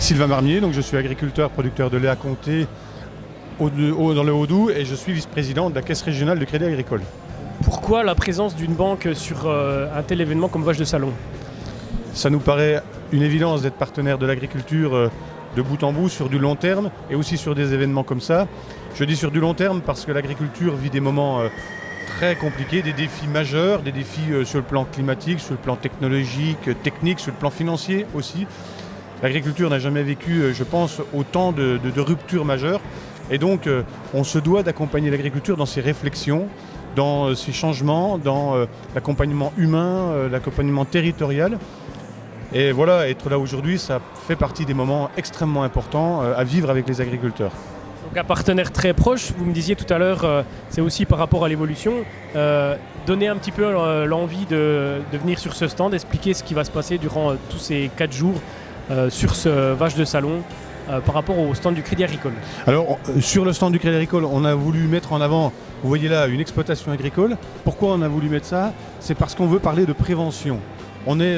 Sylvain Marmier, donc je suis agriculteur, producteur de lait à Comté dans le Haut-Doubs et je suis vice-président de la Caisse régionale de Crédit Agricole. Pourquoi la présence d'une banque sur un tel événement comme Vache de Salon? Ça nous paraît une évidence d'être partenaire de l'agriculture de bout en bout sur du long terme et aussi sur des événements comme ça. Je dis sur du long terme parce que l'agriculture vit des moments très compliqués, des défis majeurs, des défis sur le plan climatique, sur le plan technologique, technique, sur le plan financier aussi. L'agriculture n'a jamais vécu, je pense, autant de ruptures majeures. Et donc, on se doit d'accompagner l'agriculture dans ses réflexions, dans ses changements, dans l'accompagnement humain, l'accompagnement territorial. Et voilà, être là aujourd'hui, ça fait partie des moments extrêmement importants à vivre avec les agriculteurs. Donc un partenaire très proche, vous me disiez tout à l'heure, c'est aussi par rapport à l'évolution. Donner un petit peu l'envie de venir sur ce stand, expliquer ce qui va se passer durant tous ces 4 jours sur ce Vache de Salon. Par rapport au stand du Crédit Agricole. Alors, sur le stand du Crédit Agricole, on a voulu mettre en avant, vous voyez là, une exploitation agricole. Pourquoi on a voulu mettre ça? C'est parce qu'on veut parler de prévention. On est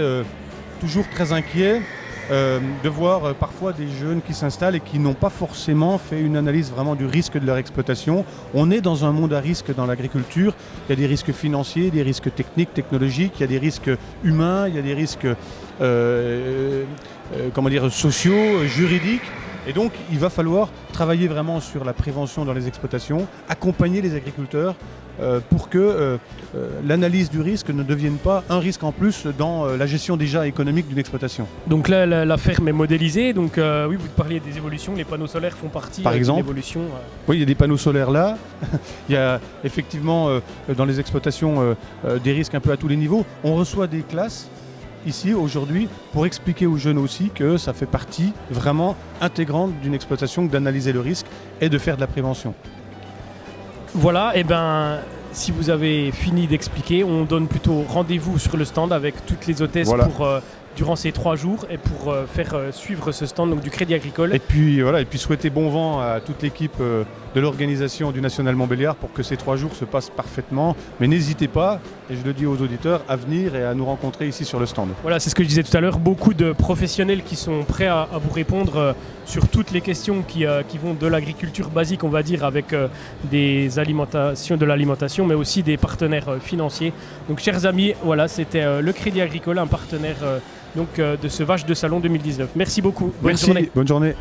toujours très inquiet de voir parfois des jeunes qui s'installent et qui n'ont pas forcément fait une analyse vraiment du risque de leur exploitation. On est dans un monde à risque dans l'agriculture. Il y a des risques financiers, des risques techniques, technologiques, il y a des risques humains, il y a des risques sociaux, juridiques. Et donc, il va falloir travailler vraiment sur la prévention dans les exploitations, accompagner les agriculteurs pour que l'analyse du risque ne devienne pas un risque en plus dans la gestion déjà économique d'une exploitation. Donc là, la ferme est modélisée. Donc oui, vous parliez des évolutions. Les panneaux solaires font partie Par exemple, de l'évolution. Oui, il y a des panneaux solaires là. Il y a effectivement dans les exploitations des risques un peu à tous les niveaux. On reçoit des classes ici aujourd'hui pour expliquer aux jeunes aussi que ça fait partie vraiment intégrante d'une exploitation d'analyser le risque et de faire de la prévention. Voilà, et ben si vous avez fini d'expliquer, on donne plutôt rendez-vous sur le stand avec toutes les hôtesses pour durant ces 3 jours et pour faire suivre ce stand donc, du Crédit Agricole. Et puis souhaiter bon vent à toute l'équipe de l'organisation du National Montbéliard pour que ces 3 jours se passent parfaitement. Mais n'hésitez pas, et je le dis aux auditeurs, à venir et à nous rencontrer ici sur le stand. Voilà, c'est ce que je disais tout à l'heure, beaucoup de professionnels qui sont prêts à vous répondre sur toutes les questions qui vont de l'agriculture basique, on va dire, avec de l'alimentation, mais aussi des partenaires financiers. Donc chers amis, voilà, c'était le Crédit Agricole, un partenaire de ce Vache de Salon 2019. Merci beaucoup. Bonne journée.